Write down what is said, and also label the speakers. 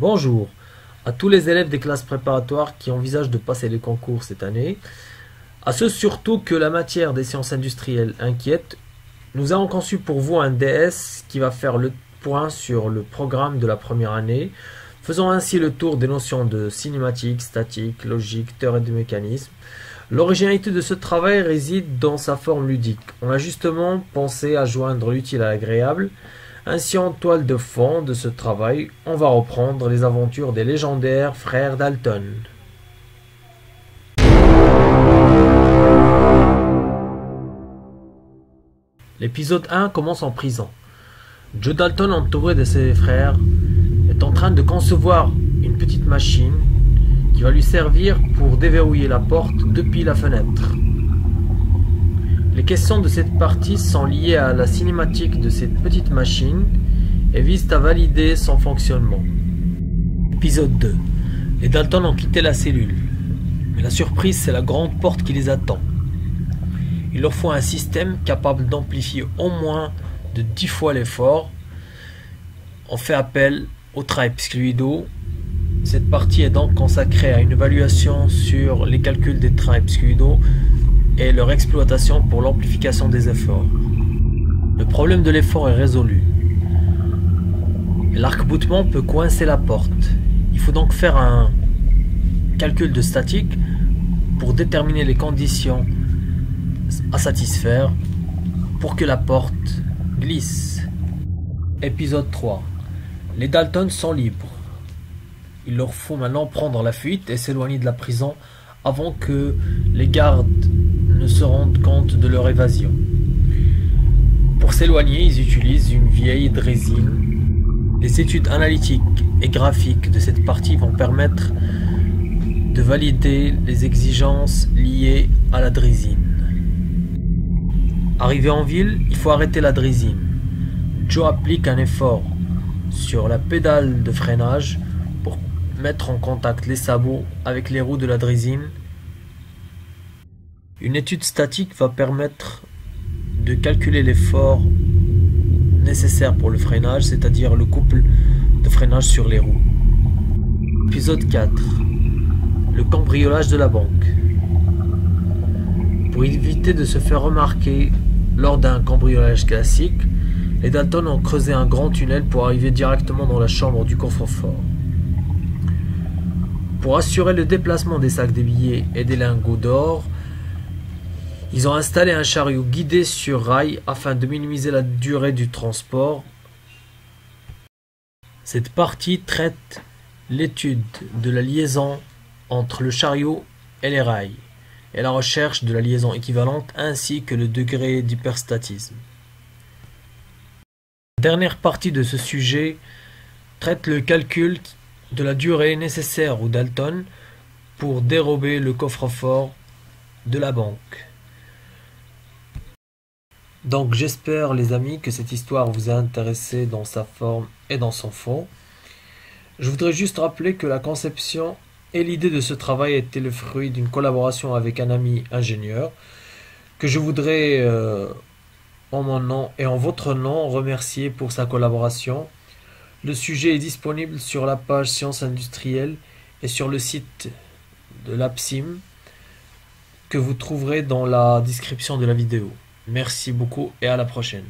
Speaker 1: Bonjour à tous les élèves des classes préparatoires qui envisagent de passer les concours cette année, à ceux surtout que la matière des sciences industrielles inquiète. Nous avons conçu pour vous un DS qui va faire le point sur le programme de la première année, faisant ainsi le tour des notions de cinématique, statique, logique, théorie du mécanisme. L'originalité de ce travail réside dans sa forme ludique. On a justement pensé à joindre l'utile à l'agréable. Ainsi, en toile de fond de ce travail, on va reprendre les aventures des légendaires frères Dalton. L'épisode 1 commence en prison. Joe Dalton, entouré de ses frères, est en train de concevoir une petite machine qui va lui servir pour déverrouiller la porte depuis la fenêtre. Les questions de cette partie sont liées à la cinématique de cette petite machine et visent à valider son fonctionnement. Épisode 2. Les Dalton ont quitté la cellule. Mais la surprise, c'est la grande porte qui les attend. Il leur faut un système capable d'amplifier au moins de 10 fois l'effort. On fait appel au TRIPes Fluido. Cette partie est donc consacrée à une évaluation sur les calculs des TRIPes Fluido et leur exploitation pour l'amplification des efforts. Le problème de l'effort est résolu. L'arc-boutement peut coincer la porte. Il faut donc faire un calcul de statique pour déterminer les conditions à satisfaire pour que la porte glisse. Épisode 3. Les Dalton sont libres. Il leur faut maintenant prendre la fuite et s'éloigner de la prison avant que les gardes ne se rendent compte de leur évasion. Pour s'éloigner, ils utilisent une vieille drésine. Les études analytiques et graphiques de cette partie vont permettre de valider les exigences liées à la drésine. Arrivé en ville, il faut arrêter la drésine. Joe applique un effort sur la pédale de freinage pour mettre en contact les sabots avec les roues de la drésine. Une étude statique va permettre de calculer l'effort nécessaire pour le freinage, c'est-à-dire le couple de freinage sur les roues. Épisode 4. Le cambriolage de la banque. Pour éviter de se faire remarquer lors d'un cambriolage classique, les Dalton ont creusé un grand tunnel pour arriver directement dans la chambre du coffre-fort. Pour assurer le déplacement des sacs de billets et des lingots d'or, ils ont installé un chariot guidé sur rail afin de minimiser la durée du transport. Cette partie traite l'étude de la liaison entre le chariot et les rails et la recherche de la liaison équivalente ainsi que le degré d'hyperstatisme. La dernière partie de ce sujet traite le calcul de la durée nécessaire aux Dalton pour dérober le coffre-fort de la banque. Donc j'espère les amis que cette histoire vous a intéressé dans sa forme et dans son fond. Je voudrais juste rappeler que la conception et l'idée de ce travail était le fruit d'une collaboration avec un ami ingénieur que je voudrais en mon nom et en votre nom remercier pour sa collaboration. Le sujet est disponible sur la page Sciences Industrielles et sur le site de l'APSIM que vous trouverez dans la description de la vidéo. Merci beaucoup et à la prochaine.